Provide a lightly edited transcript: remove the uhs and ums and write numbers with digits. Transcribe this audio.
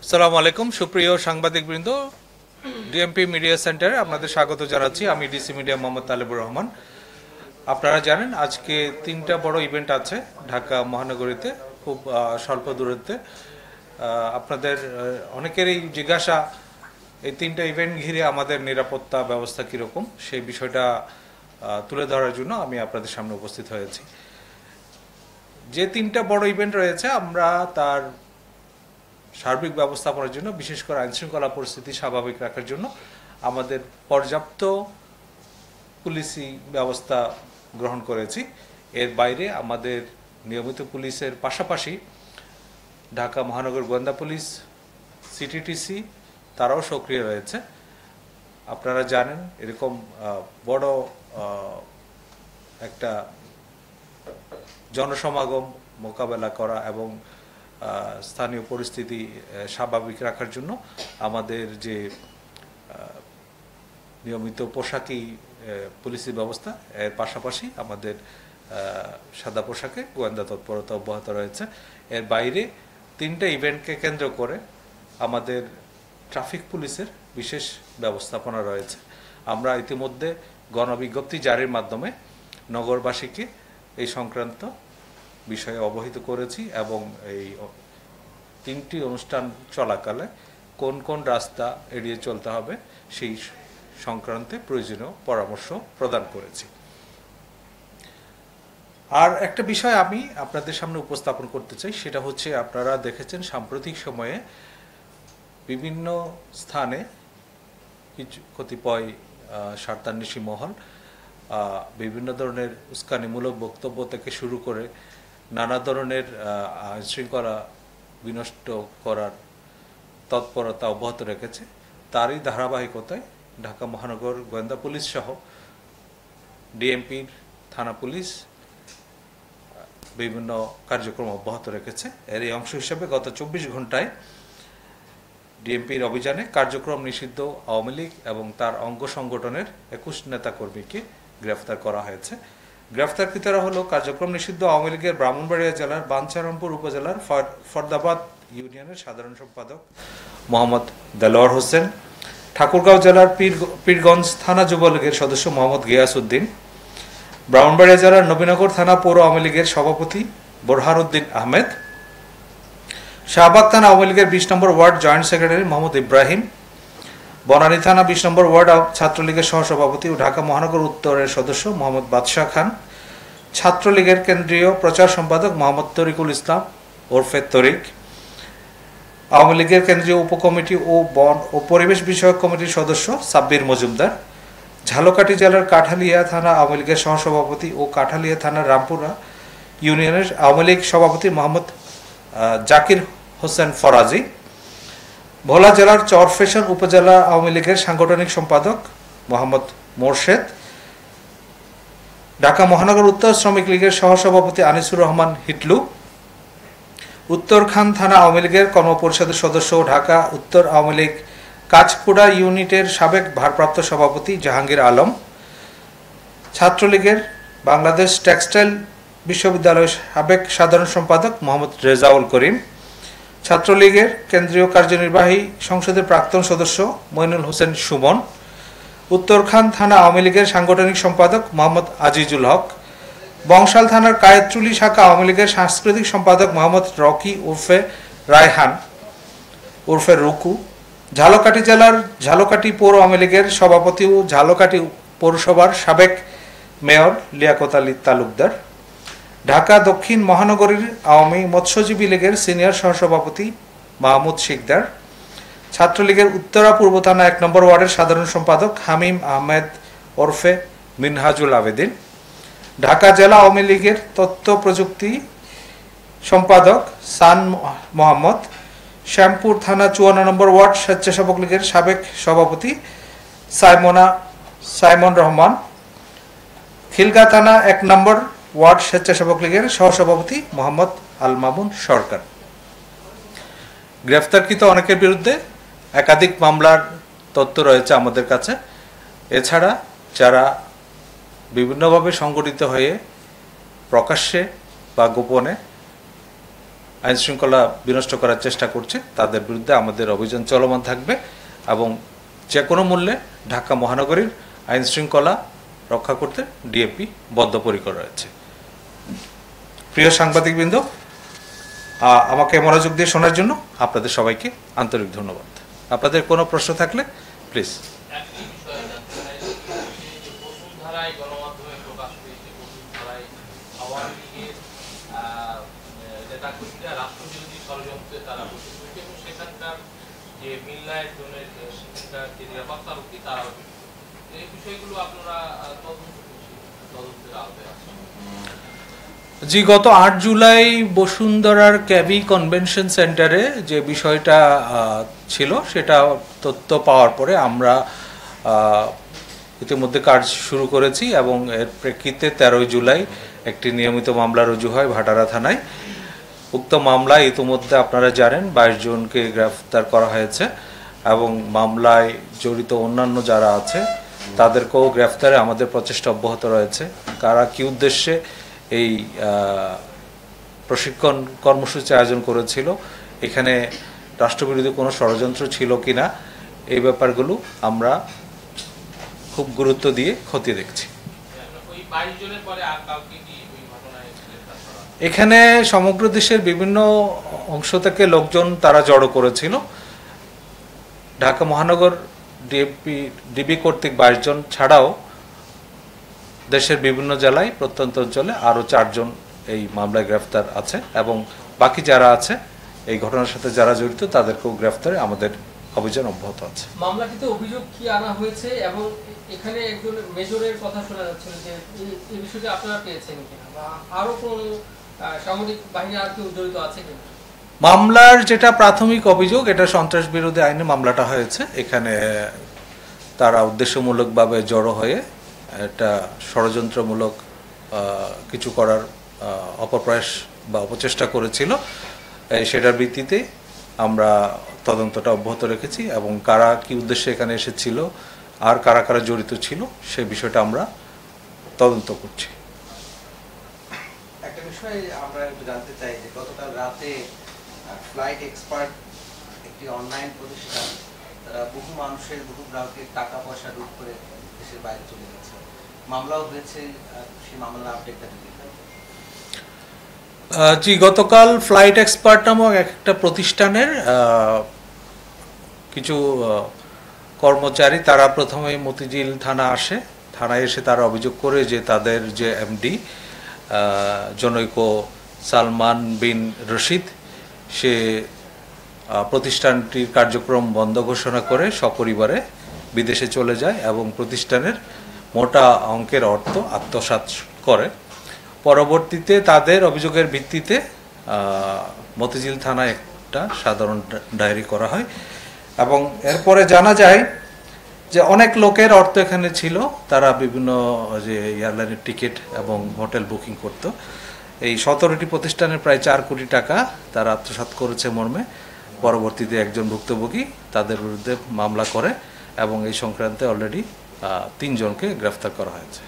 আসসালামু আলাইকুম সুপ্রিয় সাংবাদিকবৃন্দ, ডিএমপি মিডিয়া সেন্টারে আপনাদের স্বাগত জানাচ্ছি। আমি ডিসি মিডিয়া মোহাম্মদ তালেবুর রহমান। আপনারা জানেন আজকে তিনটা বড় ইভেন্ট আছে ঢাকা মহানগরীতে, খুব স্বল্প দূরত্বে। আপনাদের অনেকেরই জিজ্ঞাসা এই তিনটা ইভেন্ট ঘিরে আমাদের নিরাপত্তা ব্যবস্থা কীরকম, সেই বিষয়টা তুলে ধরার জন্য আমি আপনাদের সামনে উপস্থিত হয়েছি। যে তিনটা বড় ইভেন্ট রয়েছে আমরা তার সার্বিক ব্যবস্থাপনার জন্য, বিশেষ করে আইনশৃঙ্খলা পরিস্থিতি স্বাভাবিক রাখার জন্য আমাদের পর্যাপ্ত পুলিশি ব্যবস্থা গ্রহণ করেছি। এর বাইরে আমাদের নিয়মিত পুলিশের পাশাপাশি ঢাকা মহানগর গোয়েন্দা পুলিশ, সিটিটিসি তারাও সক্রিয় রয়েছে। আপনারা জানেন এরকম বড় একটা জনসমাগম মোকাবেলা করা এবং স্থানীয় পরিস্থিতি স্বাভাবিক রাখার জন্য আমাদের যে নিয়মিত পোশাকি পুলিশি ব্যবস্থা, এর পাশাপাশি আমাদের সাদা পোশাকে গোয়েন্দা তৎপরতা অব্যাহত রয়েছে। এর বাইরে তিনটা ইভেন্টকে কেন্দ্র করে আমাদের ট্রাফিক পুলিশের বিশেষ ব্যবস্থাপনা রয়েছে। আমরা ইতিমধ্যে গণবিজ্ঞপ্তি জারির মাধ্যমে নগরবাসীকে এই সংক্রান্ত বিষয়ে অবহিত করেছি এবং এই তিনটি অনুষ্ঠান চলাকালে কোন কোন রাস্তা এড়িয়ে চলতে হবে সেই সংক্রান্তে প্রয়োজনীয় পরামর্শ প্রদান করেছি। আর একটা বিষয় আমি আপনাদের সামনে উপস্থাপন করতে চাই, সেটা হচ্ছে আপনারা দেখেছেন সাম্প্রতিক সময়ে বিভিন্ন স্থানে কিছু কতিপয় স্বার্থান্বেষী মহল বিভিন্ন ধরনের উস্কানিমূলক বক্তব্য থেকে শুরু করে নানা ধরনের আইনশৃঙ্খলা বিনষ্ট করার তৎপরতা অব্যাহত রেখেছে। তারই ধারাবাহিকতায় ঢাকা মহানগর গোয়েন্দা পুলিশ সহ ডিএমপির থানা পুলিশ বিভিন্ন কার্যক্রম অব্যাহত রেখেছে। এরই অংশ হিসেবে গত 24 ঘন্টায় ডিএমপির অভিযানে কার্যক্রম নিষিদ্ধ আওয়ামী লীগ এবং তার অঙ্গ সংগঠনের 21 নেতাকর্মীকে গ্রেফতার করা হয়েছে। গ্রেফতারকৃতরা হলো কার্যক্রম নিষিদ্ধ আওয়ামী লীগের ব্রাহ্মণবাড়িয়া জেলার বাঞ্ছারামপুর উপজেলার ফরদাবাদ ইউনিয়নের সাধারণ সম্পাদক মোহাম্মদ দেলোয়ার হোসেন, ঠাকুরগাঁও জেলার পীরগঞ্জ থানা যুবলীগের সদস্য মোহাম্মদ গিয়াস উদ্দিন, ব্রাহ্মণবাড়িয়া জেলার নবীনগর থানা পৌর আওয়ামী লীগের সভাপতি বোরহান উদ্দিন আহমেদ, শাহবাগ থানা আওয়ামী লীগের 20 নম্বর ward joint secretary Mohammad Ibrahim, Banani থানা 20 নম্বর ওয়ার্ড ছাত্রলীগের সহসভাপতি ও ঢাকা মহানগর উত্তরের সদস্য মোহাম্মদ বাদশাহ খান, ছাত্রলীগের কেন্দ্রীয় প্রচার সম্পাদক মোহাম্মদ তরিকুল ইসলাম ওরফে তরিক, আওয়ামী লীগের কেন্দ্রীয় উপকমিটি ও বন ও পরিবেশ বিষয়ক কমিটির সদস্য সাব্বির মজুমদার, ঝালকাঠি জেলার কাঠালিয়া থানা আওয়ামী লীগের সহসভাপতি ও কাঠালিয়া থানার রামপুরা ইউনিয়নের আওয়ামী লীগ সভাপতি মোহাম্মদ জাকির হোসেন ফরাজি, ভোলা জেলার চরফেশন উপজেলা আওয়ামী লীগের সাংগঠনিক সম্পাদক মোহাম্মদ মোরশেদ, ঢাকা মহানগর উত্তর শ্রমিক লীগের সহসভাপতি আনিসুর রহমান হিটলু, উত্তরখান থানা আওয়ামী লীগের কর্মপরিষদের সদস্য ও ঢাকা উত্তর আওয়ামী লীগ কাজকুড়া ইউনিটের সাবেক ভারপ্রাপ্ত সভাপতি জাহাঙ্গীর আলম, ছাত্রলীগের বাংলাদেশ টেক্সটাইল বিশ্ববিদ্যালয়ের সাবেক সাধারণ সম্পাদক মোহাম্মদ রেজাউল করিম, ছাত্রলীগের কেন্দ্রীয় কার্যনির্বাহী সংসদের প্রাক্তন সদস্য মইনুল হোসেন সুমন, উত্তরখান থানা আওয়ামী লীগের সাংগঠনিক সম্পাদক মোহাম্মদ আজিজুল হক, বংশাল থানার কায়েতচুলি শাখা আওয়ামী লীগের সাংস্কৃতিক সম্পাদক মোহাম্মদ রকি উর্ফে রায়হান উর্ফে রুকু, ঝালকাঠি জেলার ঝালকাঠি পৌর আওয়ামী লীগের সভাপতি ও ঝালকাঠি পৌরসভার সাবেক মেয়র লিয়াকত আলী তালুকদার, ঢাকা দক্ষিণ মহানগরীর আওয়ামী মৎস্যজীবী লীগের সিনিয়র সহসভাপতি মাহমুদ শিকদার, ছাত্রলীগের উত্তরা পূর্ব থানা 1 নম্বর ওয়ার্ডের সাধারণ সম্পাদক হামিম আহমেদ ওরফে মিনহাজুল আবেদিন, ঢাকা জেলা আওয়ামী লীগের তথ্য প্রযুক্তি সম্পাদক সান মোহাম্মদ, শ্যামপুর থানা 54 নম্বর ওয়ার্ড স্বেচ্ছাসেবক লীগের সাবেক সভাপতি সাইমন রহমান, খিলগা থানা 1 নম্বর ওয়ার্ড স্বেচ্ছাসেবক লীগের সহসভাপতি মোহাম্মদ আল মামুন সরকার। গ্রেফতারকৃত অনেকের বিরুদ্ধে একাধিক মামলার তথ্য রয়েছে আমাদের কাছে। এছাড়া যারা বিভিন্নভাবে সংগঠিত হয়ে প্রকাশ্যে বা গোপনে আইন শৃঙ্খলা বিনষ্ট করার চেষ্টা করছে তাদের বিরুদ্ধে আমাদের অভিযান চলমান থাকবে এবং যে কোনো মূল্যে ঢাকা মহানগরীর আইন শৃঙ্খলা রক্ষা করতে ডিএমপি বদ্ধপরিকর রয়েছে। প্রিয় সাংবাদিকবৃন্দ, আমাকে মনোযোগ দিয়ে শোনার জন্য আপনাদের সবাইকে আন্তরিক ধন্যবাদ। আপনাদের কোনো প্রশ্ন থাকলে প্লিজ। জি, গত 8 জুলাই বসুন্ধরার ক্যাবি কনভেনশন সেন্টারে যে বিষয়টা ছিল সেটা তথ্য পাওয়ার পরে আমরা ইতিমধ্যে কাজ শুরু করেছি এবং এর প্রেক্ষিতে 13 জুলাই একটি নিয়মিত মামলা রুজু হয় ভাটারা থানায়। উক্ত মামলায় ইতিমধ্যে আপনারা জানেন 22 জনকে গ্রেফতার করা হয়েছে এবং মামলায় জড়িত অন্যান্য যারা আছে তাদেরকেও গ্রেফতারে আমাদের প্রচেষ্টা অব্যাহত রয়েছে। কারা কি উদ্দেশ্যে এই প্রশিক্ষণ কর্মসূচি আয়োজন করেছিল, এখানে রাষ্ট্রবিরোধী কোনো ষড়যন্ত্র ছিল কিনা, এই ব্যাপারগুলো আমরা খুব গুরুত্ব দিয়ে খতিয়ে দেখছি। এখানে সমগ্র দেশের বিভিন্ন অংশ থেকে লোকজন তারা জড়ো করেছিল। ঢাকা মহানগর ডিবি কর্তৃক 22 জন ছাড়াও দেশের বিভিন্ন জেলায় প্রত্যন্ত অঞ্চলে আরও 4 জন এই মামলায় গ্রেফতার আছে এবং বাকি যারা আছে এই ঘটনার সাথে যারা জড়িত তাদেরকেও গ্রেফতারে আমাদের অভিযান অব্যাহত আছে। মামলাটিতে অভিযোগ কি আনা হয়েছে এবং এখানে একজন মেজরের কথা শোনা যাচ্ছে যে এই বিষয়টি আপনারা পেয়েছেন কিনা বা আরো কোন সামরিক বাহিনী আর কেউ জড়িত আছে কিনা? মামলার যেটা প্রাথমিক অভিযোগ, এটা সন্ত্রাস বিরোধী আইনে মামলাটা হয়েছে। এখানে তারা উদ্দেশ্যমূলকভাবে জড়ো হয়ে একটা ষড়যন্ত্রমূলক কিছু করার অপপ্রয়াস বা অপচেষ্টা করেছিল। সেটার ভিত্তিতে আমরা তদন্তটা অব্যাহত রেখেছি এবং কারা কি উদ্দেশ্যে এখানে এসেছিল আর কারা কারা জড়িত ছিল সে বিষয়টা আমরা তদন্ত করছি। একটা বিষয় আমরা জানতে চাই যে গতকাল রাতে ফ্লাইট এক্সপার্ট একটি অনলাইন প্রতিষ্ঠান তারা বহু মানুষের বহু গ্রাহকের টাকা পয়সা লুট করে দেশের বাইরে চলে গেছে, মামলাও হয়েছে, সেই মামলার আপডেটটা দিতে। জি, গতকাল ফ্লাইট এক্সপার্ট নামক একটা প্রতিষ্ঠানের কিছু কর্মচারী তারা প্রথমে মতিঝিল থানা আসে। থানায় এসে তারা অভিযোগ করে যে তাদের যে এমডি জনৈক সালমান বিন রশিদ সে প্রতিষ্ঠানটির কার্যক্রম বন্ধ ঘোষণা করে সপরিবারে বিদেশে চলে যায় এবং প্রতিষ্ঠানের মোটা অঙ্কের অর্থ আত্মসাৎ করে। পরবর্তীতে তাদের অভিযোগের ভিত্তিতে মতিঝিল থানায় একটা সাধারণ ডায়েরি করা হয় এবং এরপরে জানা যায় যে অনেক লোকের অর্থ এখানে ছিল, তারা বিভিন্ন যে এয়ারলাইনের টিকিট এবং হোটেল বুকিং করত। এই 17টি প্রতিষ্ঠানের প্রায় 4 কোটি টাকা তারা আত্মসাৎ করেছে মর্মে পরবর্তীতে একজন ভুক্তভোগী তাদের বিরুদ্ধে মামলা করে এবং এই সংক্রান্তে অলরেডি 3 জনকে গ্রেফতার করা হয়েছে।